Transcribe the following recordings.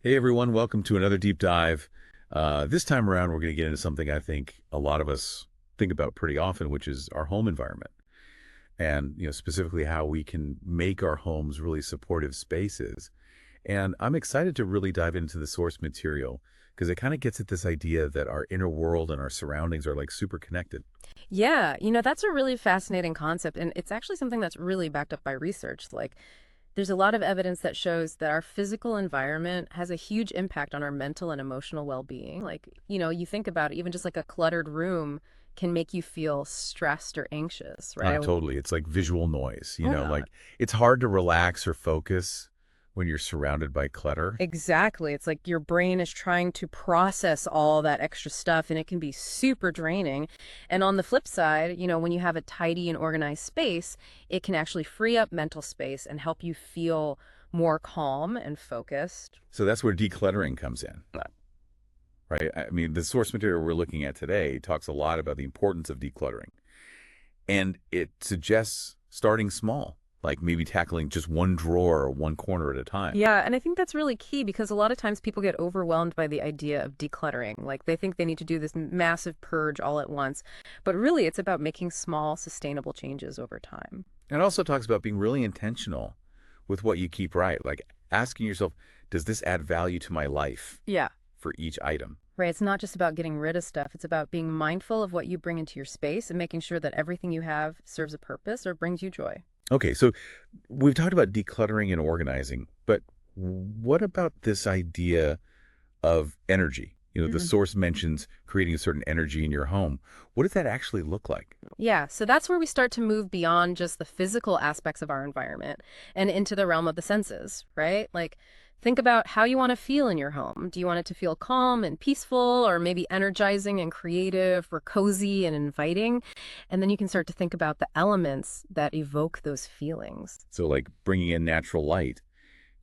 Hey everyone, welcome to another deep dive. This time around, we're going to get into something I think a lot of us think about pretty often, which is our home environment, and specifically how we can make our homes really supportive spaces. And I'm excited to really dive into the source material because it kind of gets at this idea that our inner world and our surroundings are like super connected. Yeah, that's a really fascinating concept, and it's actually something that's really backed up by research. There's a lot of evidence that shows that our physical environment has a huge impact on our mental and emotional well-being. You think about it, even just like a cluttered room can make you feel stressed or anxious, right? Totally. It's like visual noise, Yeah. like it's hard to relax or focus when you're surrounded by clutter. Exactly. It's like your brain is trying to process all that extra stuff, and it can be super draining. And on the flip side, when you have a tidy and organized space, it can actually free up mental space and help you feel more calm and focused. So that's where decluttering comes in. Right? I mean, the source material we're looking at today talks a lot about the importance of decluttering. And it suggests starting small, like maybe tackling just one drawer or one corner at a time. Yeah, and I think that's really key because a lot of times people get overwhelmed by the idea of decluttering. Like they think they need to do this massive purge all at once. But really, it's about making small, sustainable changes over time. And it also talks about being really intentional with what you keep, right? Like asking yourself, does this add value to my life Yeah. for each item? Right. It's not just about getting rid of stuff. It's about being mindful of what you bring into your space and making sure that everything you have serves a purpose or brings you joy. Okay, so we've talked about decluttering and organizing, but what about this idea of energy? The Mhm. source mentions creating a certain energy in your home. What does that actually look like? Yeah. So that's where we start to move beyond just the physical aspects of our environment and into the realm of the senses, right? Like, think about how you want to feel in your home. Do you want it to feel calm and peaceful, or maybe energizing and creative, or cozy and inviting? And then you can start to think about the elements that evoke those feelings. So, like bringing in natural light,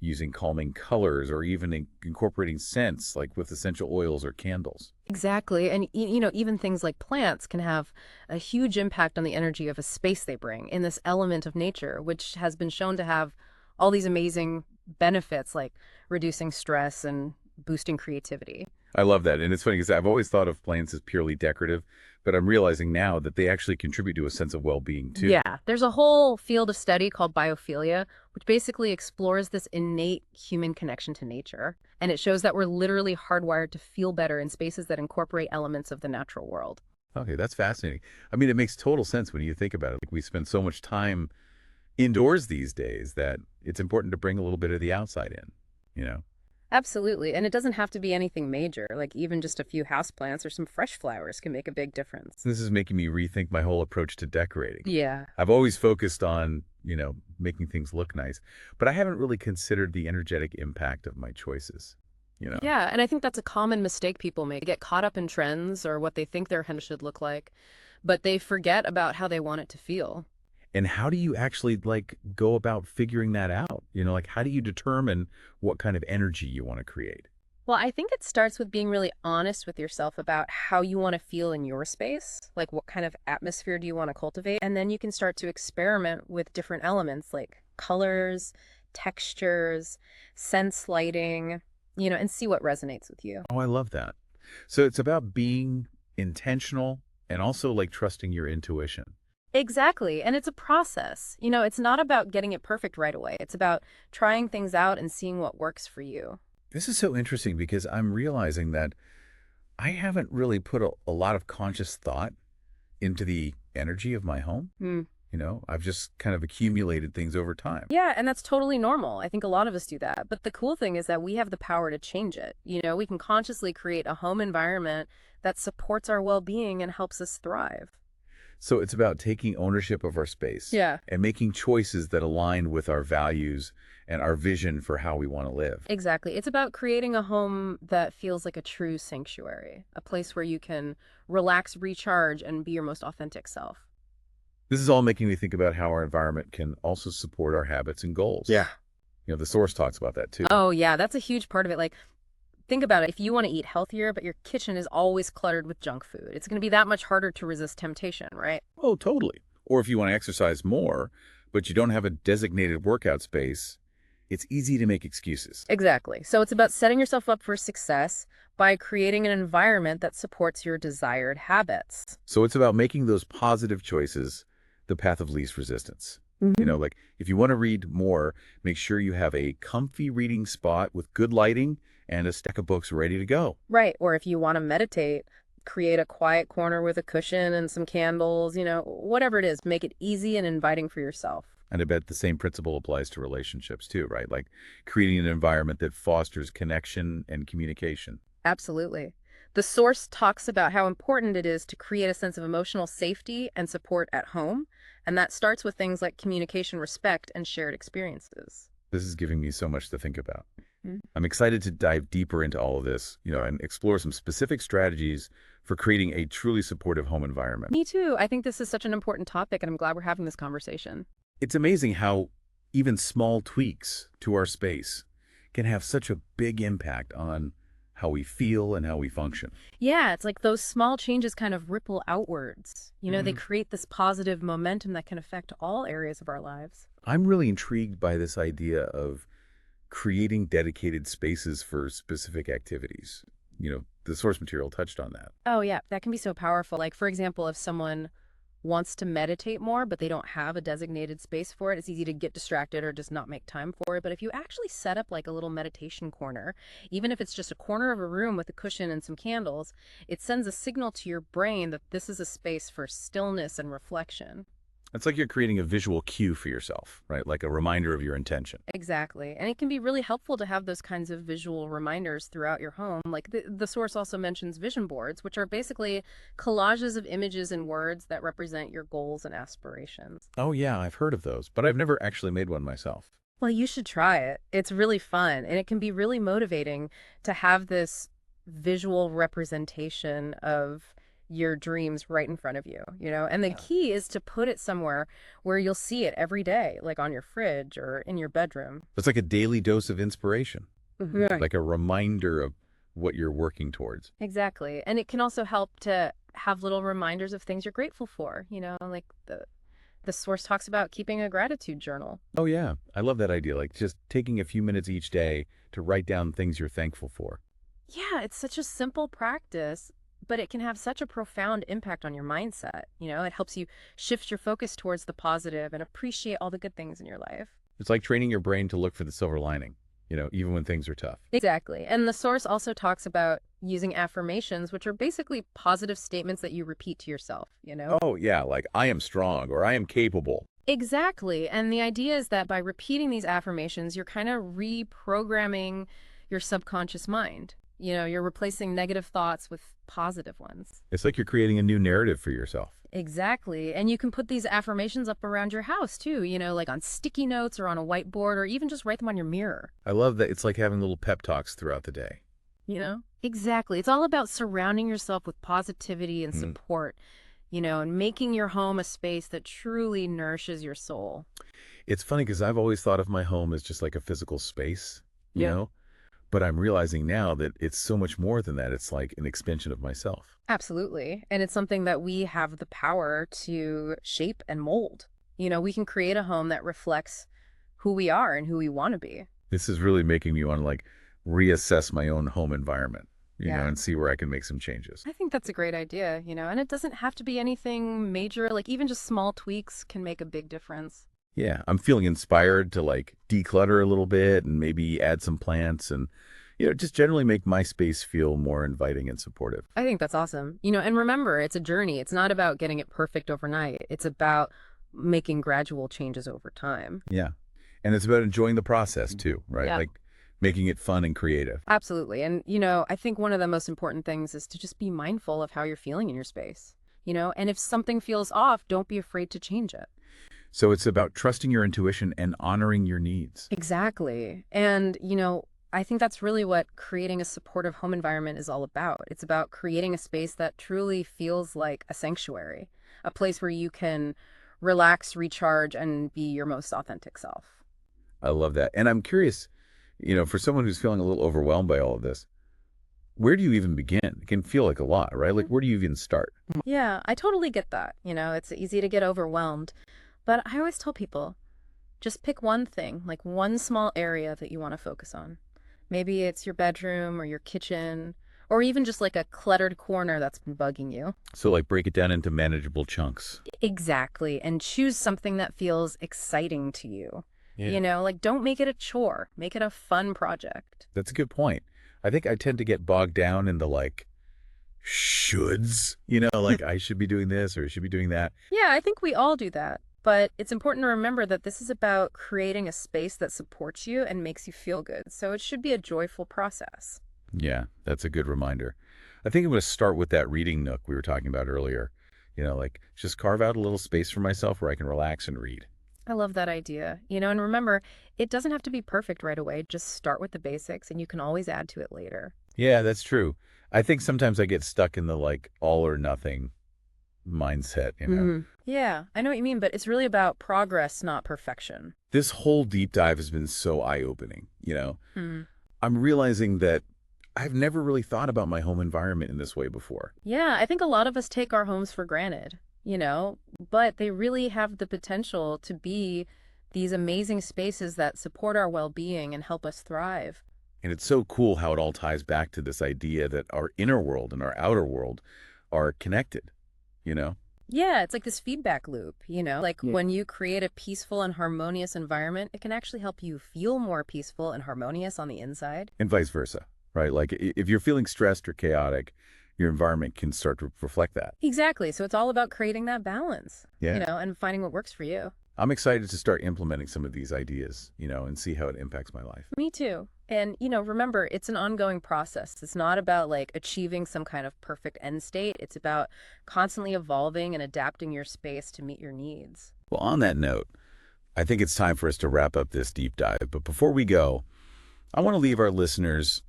using calming colors, or even incorporating scents, like with essential oils or candles. Exactly. And, even things like plants can have a huge impact on the energy of a space they bring in this element of nature, which has been shown to have all these amazing benefits like reducing stress and boosting creativity. I love that. And it's funny because I've always thought of plants as purely decorative, but I'm realizing now that they actually contribute to a sense of well-being too. Yeah, there's a whole field of study called biophilia, which basically explores this innate human connection to nature. And it shows that we're literally hardwired to feel better in spaces that incorporate elements of the natural world. Okay, that's fascinating. I mean, it makes total sense when you think about it. Like we spend so much time indoors these days that it's important to bring a little bit of the outside in, you know? Absolutely. And it doesn't have to be anything major, like even just a few houseplants or some fresh flowers can make a big difference. This is making me rethink my whole approach to decorating. Yeah. I've always focused on, making things look nice, but I haven't really considered the energetic impact of my choices, you know? Yeah, and I think that's a common mistake people make. They get caught up in trends or what they think their home should look like, but they forget about how they want it to feel. And how do you actually like go about figuring that out? Like how do you determine what kind of energy you want to create? Well, I think it starts with being really honest with yourself about how you want to feel in your space. Like, what kind of atmosphere do you want to cultivate? And then you can start to experiment with different elements like colors, textures, sense lighting, and see what resonates with you. Oh, I love that. So it's about being intentional and also like trusting your intuition. Exactly. And it's a process. It's not about getting it perfect right away. It's about trying things out and seeing what works for you. This is so interesting because I'm realizing that I haven't really put a lot of conscious thought into the energy of my home. Hmm. I've just kind of accumulated things over time. Yeah, and that's totally normal. I think a lot of us do that. But the cool thing is that we have the power to change it. We can consciously create a home environment that supports our well-being and helps us thrive. So it's about taking ownership of our space Yeah. and making choices that align with our values and our vision for how we want to live. Exactly. It's about creating a home that feels like a true sanctuary, a place where you can relax, recharge, and be your most authentic self. This is all making me think about how our environment can also support our habits and goals. Yeah. The source talks about that too. Oh, yeah, that's a huge part of it. Like, think about it. If you want to eat healthier, but your kitchen is always cluttered with junk food, it's going to be that much harder to resist temptation, right? Oh, totally. Or if you want to exercise more, but you don't have a designated workout space, it's easy to make excuses. Exactly. So it's about setting yourself up for success by creating an environment that supports your desired habits. So it's about making those positive choices the path of least resistance. Mhm. Like if you want to read more, make sure you have a comfy reading spot with good lighting and a stack of books ready to go. Right. Or if you want to meditate, create a quiet corner with a cushion and some candles, whatever it is, make it easy and inviting for yourself. And I bet the same principle applies to relationships too, right? Like creating an environment that fosters connection and communication. Absolutely. The source talks about how important it is to create a sense of emotional safety and support at home, and that starts with things like communication, respect, and shared experiences. This is giving me so much to think about. Mm. I'm excited to dive deeper into all of this, and explore some specific strategies for creating a truly supportive home environment. Me too. I think this is such an important topic, and I'm glad we're having this conversation. It's amazing how even small tweaks to our space can have such a big impact on how we feel and how we function. Yeah, it's like those small changes kind of ripple outwards. They create this positive momentum that can affect all areas of our lives. I'm really intrigued by this idea of creating dedicated spaces for specific activities. The source material touched on that. Oh, yeah, that can be so powerful. Like, for example, if someone wants to meditate more, but they don't have a designated space for it, it's easy to get distracted or just not make time for it. But if you actually set up like a little meditation corner, even if it's just a corner of a room with a cushion and some candles, it sends a signal to your brain that this is a space for stillness and reflection. It's like you're creating a visual cue for yourself, right? Like a reminder of your intention. Exactly. And it can be really helpful to have those kinds of visual reminders throughout your home. Like the source also mentions vision boards, which are basically collages of images and words that represent your goals and aspirations. Oh, yeah, I've heard of those, but I've never actually made one myself. Well, you should try it. It's really fun, and it can be really motivating to have this visual representation of your dreams right in front of you. And the Yeah. key is to put it somewhere where you'll see it every day, like on your fridge or in your bedroom. It's like a daily dose of inspiration, Right. like a reminder of what you're working towards. Exactly. And it can also help to have little reminders of things you're grateful for, like the source talks about keeping a gratitude journal. Oh, yeah, I love that idea. Like just taking a few minutes each day to write down things you're thankful for. Yeah, it's such a simple practice, but it can have such a profound impact on your mindset. It helps you shift your focus towards the positive and appreciate all the good things in your life. It's like training your brain to look for the silver lining, even when things are tough. Exactly. And the source also talks about using affirmations, which are basically positive statements that you repeat to yourself. Oh, yeah, like I am strong or I am capable. Exactly. And the idea is that by repeating these affirmations, you're kind of reprogramming your subconscious mind. You're replacing negative thoughts with positive ones. It's like you're creating a new narrative for yourself. Exactly. And you can put these affirmations up around your house too, like on sticky notes or on a whiteboard or even just write them on your mirror. I love that it's like having little pep talks throughout the day. Exactly. It's all about surrounding yourself with positivity and support, and making your home a space that truly nourishes your soul. It's funny because I've always thought of my home as just like a physical space, you Yeah. know? But I'm realizing now that it's so much more than that. It's like an extension of myself. Absolutely. And it's something that we have the power to shape and mold. We can create a home that reflects who we are and who we want to be. This is really making me want to like reassess my own home environment, Yeah. and see where I can make some changes. I think that's a great idea, and it doesn't have to be anything major. Like even just small tweaks can make a big difference. Yeah, I'm feeling inspired to like declutter a little bit and maybe add some plants and, just generally make my space feel more inviting and supportive. I think that's awesome. And remember, it's a journey. It's not about getting it perfect overnight. It's about making gradual changes over time. Yeah. And it's about enjoying the process too, right? Yeah. Like making it fun and creative. Absolutely. And, I think one of the most important things is to just be mindful of how you're feeling in your space, and if something feels off, don't be afraid to change it. So it's about trusting your intuition and honoring your needs. Exactly. And, I think that's really what creating a supportive home environment is all about. It's about creating a space that truly feels like a sanctuary, a place where you can relax, recharge, and be your most authentic self. I love that. And I'm curious, for someone who's feeling a little overwhelmed by all of this, where do you even begin? It can feel like a lot, right? Like, where do you even start? Yeah, I totally get that. It's easy to get overwhelmed. But I always tell people, Just pick one thing, like one small area that you want to focus on. Maybe it's your bedroom or your kitchen, or even just like a cluttered corner that's been bugging you. So like break it down into manageable chunks. Exactly. And choose something that feels exciting to you. Yeah. Like don't make it a chore, make it a fun project. That's a good point. I think I tend to get bogged down in the like shoulds, like I should be doing this or I should be doing that. Yeah, I think we all do that. But it's important to remember that this is about creating a space that supports you and makes you feel good. So it should be a joyful process. Yeah, that's a good reminder. I think I'm going to start with that reading nook we were talking about earlier. Like just carve out a little space for myself where I can relax and read. I love that idea. And remember, it doesn't have to be perfect right away. Just start with the basics and you can always add to it later. Yeah, that's true. I think sometimes I get stuck in the like all or nothing mindset. Yeah, I know what you mean, but it's really about progress, not perfection. This whole deep dive has been so eye-opening. Mhm. I'm realizing that I've never really thought about my home environment in this way before. Yeah, I think a lot of us take our homes for granted, but they really have the potential to be these amazing spaces that support our well-being and help us thrive. And it's so cool how it all ties back to this idea that our inner world and our outer world are connected. Yeah, it's like this feedback loop, like Yeah. when you create a peaceful and harmonious environment, it can actually help you feel more peaceful and harmonious on the inside. And vice versa, right? Like if you're feeling stressed or chaotic, your environment can start to reflect that. Exactly. So it's all about creating that balance, Yeah. and finding what works for you. I'm excited to start implementing some of these ideas, and see how it impacts my life. Me too. And, remember, it's an ongoing process. It's not about like achieving some kind of perfect end state. It's about constantly evolving and adapting your space to meet your needs. Well, on that note, I think it's time for us to wrap up this deep dive. But before we go, I want to leave our listeners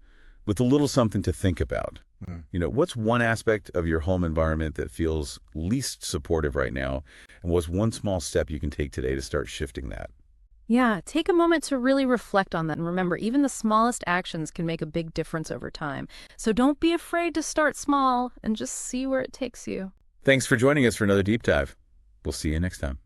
with a little something to think about. What's one aspect of your home environment that feels least supportive right now? And what's one small step you can take today to start shifting that? Yeah, take a moment to really reflect on that. And remember, even the smallest actions can make a big difference over time. So don't be afraid to start small and just see where it takes you. Thanks for joining us for another deep dive. We'll see you next time.